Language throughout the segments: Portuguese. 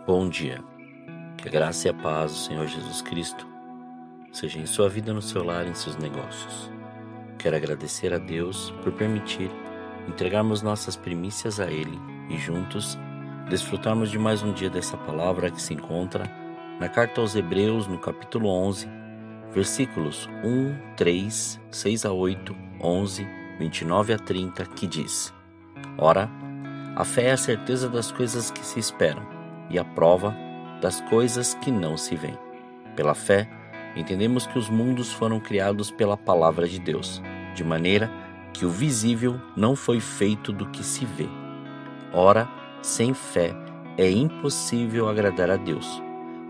Bom dia, que a graça e a paz do Senhor Jesus Cristo seja em sua vida, no seu lar e em seus negócios. Quero agradecer a Deus por permitir entregarmos nossas primícias a Ele e juntos desfrutarmos de mais um dia dessa palavra que se encontra na carta aos Hebreus, no capítulo 11, versículos 1, 3, 6 a 8, 11, 29 a 30, que diz: Ora, a fé é a certeza das coisas que se esperam e a prova das coisas que não se veem. Pela fé, entendemos que os mundos foram criados pela palavra de Deus, de maneira que o visível não foi feito do que se vê. Ora, sem fé é impossível agradar a Deus,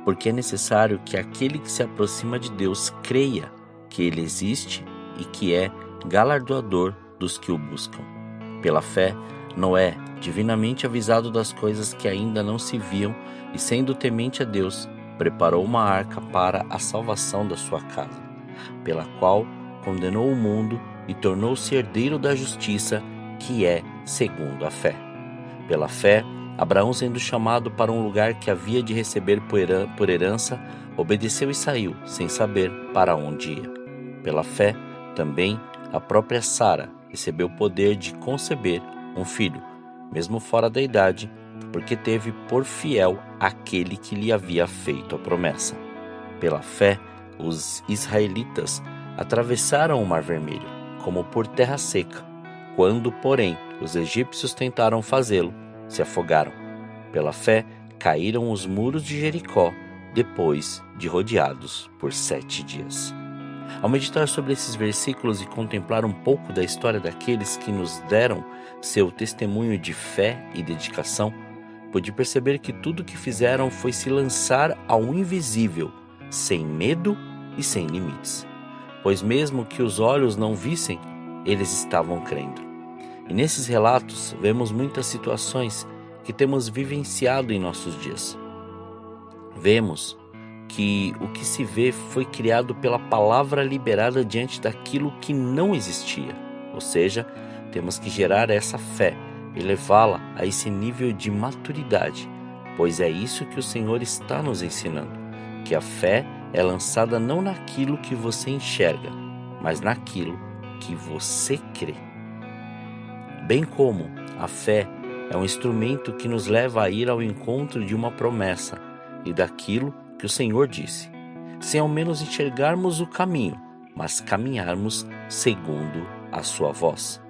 porque é necessário que aquele que se aproxima de Deus creia que Ele existe e que é galardoador dos que o buscam. Pela fé, Noé, divinamente avisado das coisas que ainda não se viam e sendo temente a Deus, preparou uma arca para a salvação da sua casa, pela qual condenou o mundo e tornou-se herdeiro da justiça, que é segundo a fé. Pela fé, Abraão, sendo chamado para um lugar que havia de receber por herança, obedeceu e saiu, sem saber para onde ia. Pela fé, também, a própria Sara recebeu o poder de conceber um filho, mesmo fora da idade, porque teve por fiel aquele que lhe havia feito a promessa. Pela fé, os israelitas atravessaram o Mar Vermelho, como por terra seca. Quando, porém, os egípcios tentaram fazê-lo, se afogaram. Pela fé, caíram os muros de Jericó, depois de rodeados por 7 dias. Ao meditar sobre esses versículos e contemplar um pouco da história daqueles que nos deram seu testemunho de fé e dedicação, pude perceber que tudo o que fizeram foi se lançar ao invisível, sem medo e sem limites. Pois mesmo que os olhos não vissem, eles estavam crendo. E nesses relatos vemos muitas situações que temos vivenciado em nossos dias. Vemos que o que se vê foi criado pela palavra liberada diante daquilo que não existia. Ou seja, temos que gerar essa fé e levá-la a esse nível de maturidade, pois é isso que o Senhor está nos ensinando, que a fé é lançada não naquilo que você enxerga, mas naquilo que você crê. Bem como a fé é um instrumento que nos leva a ir ao encontro de uma promessa e daquilo que o Senhor disse, sem ao menos enxergarmos o caminho, mas caminharmos segundo a sua voz.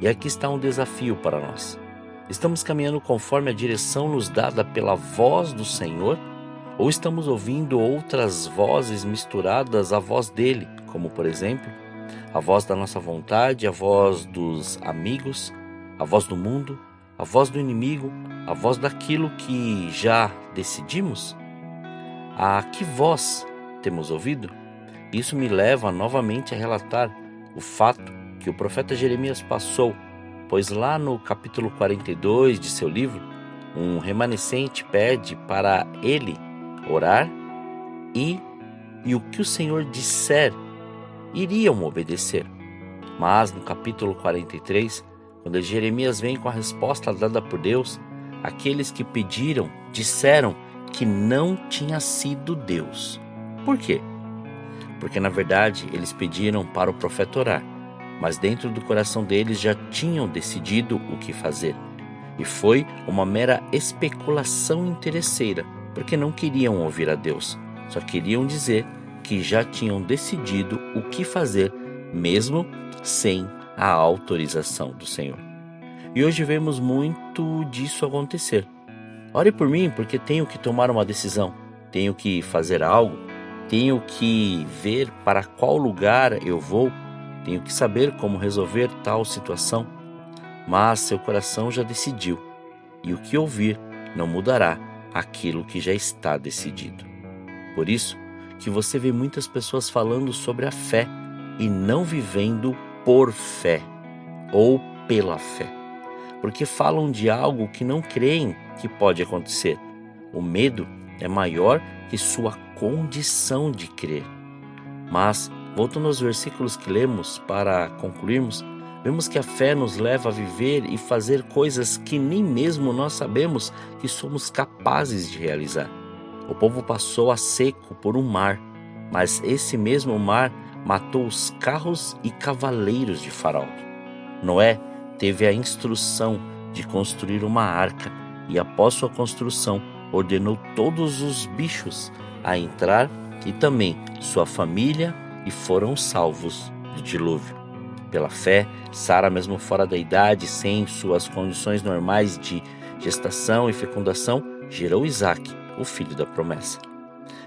E aqui está um desafio para nós. Estamos caminhando conforme a direção nos dada pela voz do Senhor, ou estamos ouvindo outras vozes misturadas à voz dele, como por exemplo, a voz da nossa vontade, a voz dos amigos, a voz do mundo, a voz do inimigo, a voz daquilo que já decidimos? A que voz temos ouvido? Isso me leva novamente a relatar o fato que o profeta Jeremias passou, pois lá no capítulo 42 de seu livro, um remanescente pede para ele orar e o que o Senhor disser, iriam obedecer. Mas no capítulo 43, quando Jeremias vem com a resposta dada por Deus, aqueles que pediram disseram que não tinha sido Deus. Por quê? Porque na verdade eles pediram para o profeta orar, mas dentro do coração deles já tinham decidido o que fazer. E foi uma mera especulação interesseira, porque não queriam ouvir a Deus, só queriam dizer que já tinham decidido o que fazer, mesmo sem a autorização do Senhor. E hoje vemos muito disso acontecer. Ore por mim, porque tenho que tomar uma decisão, tenho que fazer algo, tenho que ver para qual lugar eu vou, tenho que saber como resolver tal situação. Mas seu coração já decidiu, e o que ouvir não mudará aquilo que já está decidido. Por isso que você vê muitas pessoas falando sobre a fé e não vivendo por fé ou pela fé, porque falam de algo que não creem que pode acontecer. O medo é maior que sua condição de crer. Mas, voltando aos versículos que lemos para concluirmos, Vemos que a fé nos leva a viver e fazer coisas que nem mesmo nós sabemos que somos capazes de realizar. O povo passou a seco por um mar, mas esse mesmo mar matou os carros e cavaleiros de Faraó. Noé teve a instrução de construir uma arca e, após sua construção, ordenou todos os bichos a entrar e também sua família, e foram salvos do dilúvio. Pela fé, Sara, mesmo fora da idade, sem suas condições normais de gestação e fecundação, gerou Isaque, o filho da promessa.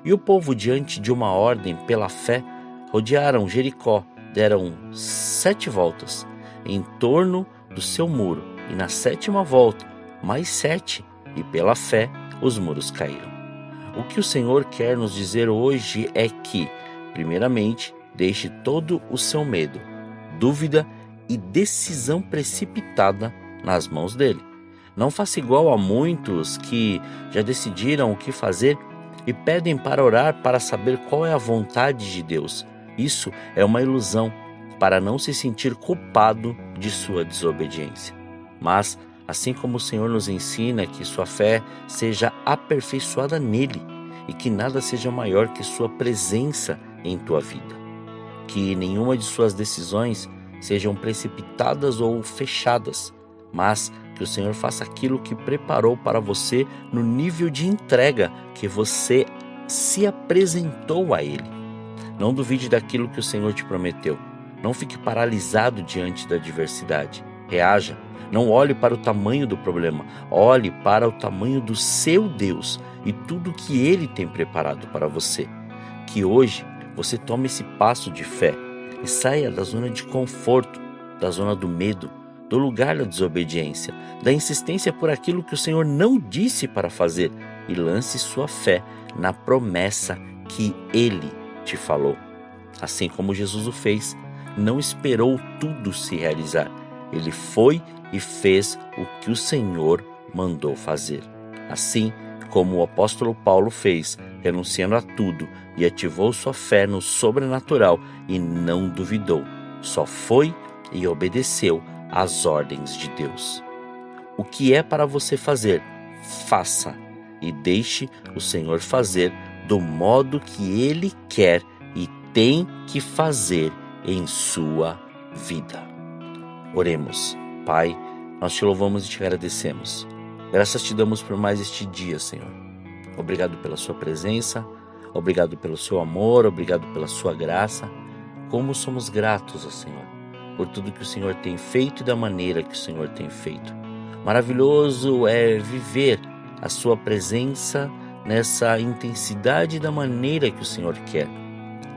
E o povo, diante de uma ordem pela fé, rodearam Jericó, deram 7 voltas em torno do seu muro, e na 7ª volta, mais 7, e pela fé os muros caíram. O que o Senhor quer nos dizer hoje é que, primeiramente, deixe todo o seu medo, dúvida e decisão precipitada nas mãos dele. Não faça igual a muitos que já decidiram o que fazer e pedem para orar para saber qual é a vontade de Deus. Isso é uma ilusão para não se sentir culpado de sua desobediência. Mas, assim como o Senhor nos ensina que sua fé seja aperfeiçoada nele e que nada seja maior que sua presença em tua vida. Que nenhuma de suas decisões sejam precipitadas ou fechadas, mas que o Senhor faça aquilo que preparou para você no nível de entrega que você se apresentou a Ele. Não duvide daquilo que o Senhor te prometeu. Não fique paralisado diante da adversidade. Reaja. Não olhe para o tamanho do problema. Olhe para o tamanho do seu Deus e tudo que Ele tem preparado para você. Que hoje você tome esse passo de fé e saia da zona de conforto, da zona do medo, do lugar da desobediência, da insistência por aquilo que o Senhor não disse para fazer, e lance sua fé na promessa que Ele te falou. Assim como Jesus o fez, não esperou tudo se realizar. Ele foi e fez o que o Senhor mandou fazer. Assim como o apóstolo Paulo fez, renunciando a tudo, e ativou sua fé no sobrenatural e não duvidou, só foi e obedeceu às ordens de Deus. O que é para você fazer, faça, e deixe o Senhor fazer do modo que Ele quer e tem que fazer em sua vida. Oremos. Pai, nós te louvamos e te agradecemos. Graças te damos por mais este dia, Senhor. Obrigado pela sua presença, obrigado pelo seu amor, obrigado pela sua graça. Como somos gratos, ó Senhor, por tudo que o Senhor tem feito e da maneira que o Senhor tem feito. Maravilhoso é viver a sua presença nessa intensidade da maneira que o Senhor quer.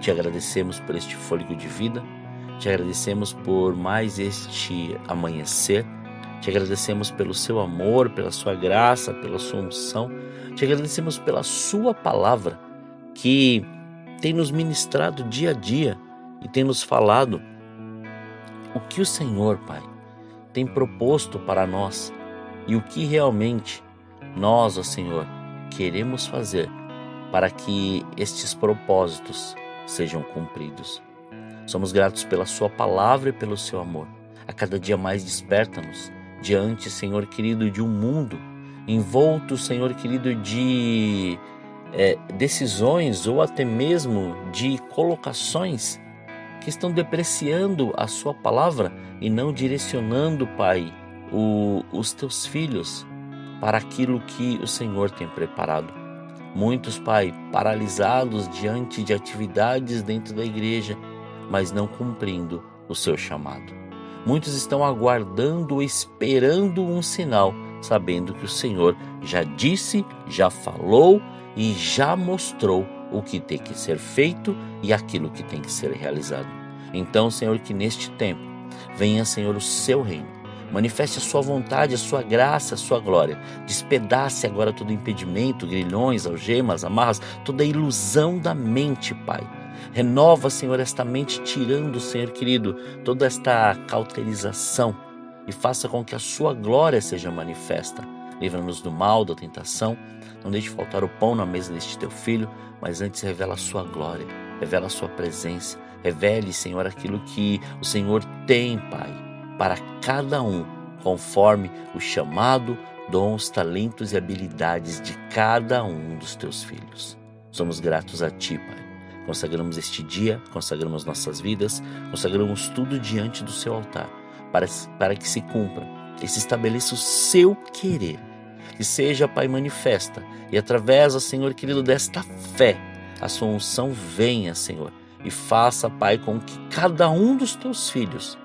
Te agradecemos por este fôlego de vida, te agradecemos por mais este amanhecer, te agradecemos pelo seu amor, pela sua graça, pela sua unção, te agradecemos pela sua palavra que tem nos ministrado dia a dia e tem nos falado o que o Senhor, Pai, tem proposto para nós e o que realmente nós, ó Senhor, queremos fazer para que estes propósitos sejam cumpridos. Somos gratos pela sua palavra e pelo seu amor. A cada dia mais desperta-nos diante, Senhor querido, de um mundo envolto, Senhor querido, de decisões ou até mesmo de colocações que estão depreciando a sua palavra e não direcionando, Pai, os teus filhos para aquilo que o Senhor tem preparado. Muitos, Pai, paralisados diante de atividades dentro da igreja, mas não cumprindo o seu chamado. Muitos estão aguardando, esperando um sinal, sabendo que o Senhor já disse, já falou e já mostrou o que tem que ser feito e aquilo que tem que ser realizado. Então, Senhor, que neste tempo venha, Senhor, o seu reino. Manifeste a sua vontade, a sua graça, a sua glória. Despedace agora todo impedimento, grilhões, algemas, amarras, toda ilusão da mente, Pai. Renova, Senhor, esta mente, tirando, Senhor querido, toda esta cauterização e faça com que a sua glória seja manifesta. Livra-nos do mal, da tentação. Não deixe faltar o pão na mesa deste teu filho, mas antes revela a sua glória, revela a sua presença. Revele, Senhor, aquilo que o Senhor tem, Pai, para cada um, conforme o chamado, dons, talentos e habilidades de cada um dos teus filhos. Somos gratos a Ti, Pai. Consagramos este dia, consagramos nossas vidas, consagramos tudo diante do Seu altar, para que se cumpra e se estabeleça o Seu querer. Que seja, Pai, manifesta e através, ó Senhor querido, desta fé, a Sua unção venha, Senhor, e faça, Pai, com que cada um dos Teus filhos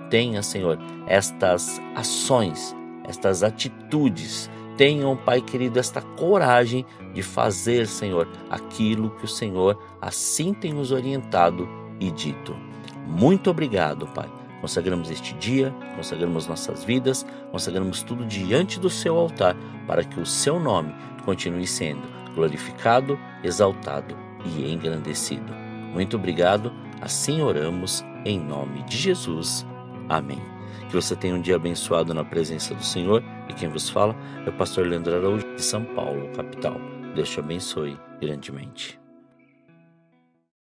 tenha, Senhor, estas ações, estas atitudes, tenham, Pai querido, esta coragem de fazer, Senhor, aquilo que o Senhor assim tem nos orientado e dito. Muito obrigado, Pai. Consagramos este dia, consagramos nossas vidas, consagramos tudo diante do Seu altar, para que o Seu nome continue sendo glorificado, exaltado e engrandecido. Muito obrigado, assim oramos, em nome de Jesus. Amém. Que você tenha um dia abençoado na presença do Senhor. E quem vos fala é o pastor Leandro Araújo, de São Paulo, capital. Deus te abençoe grandemente.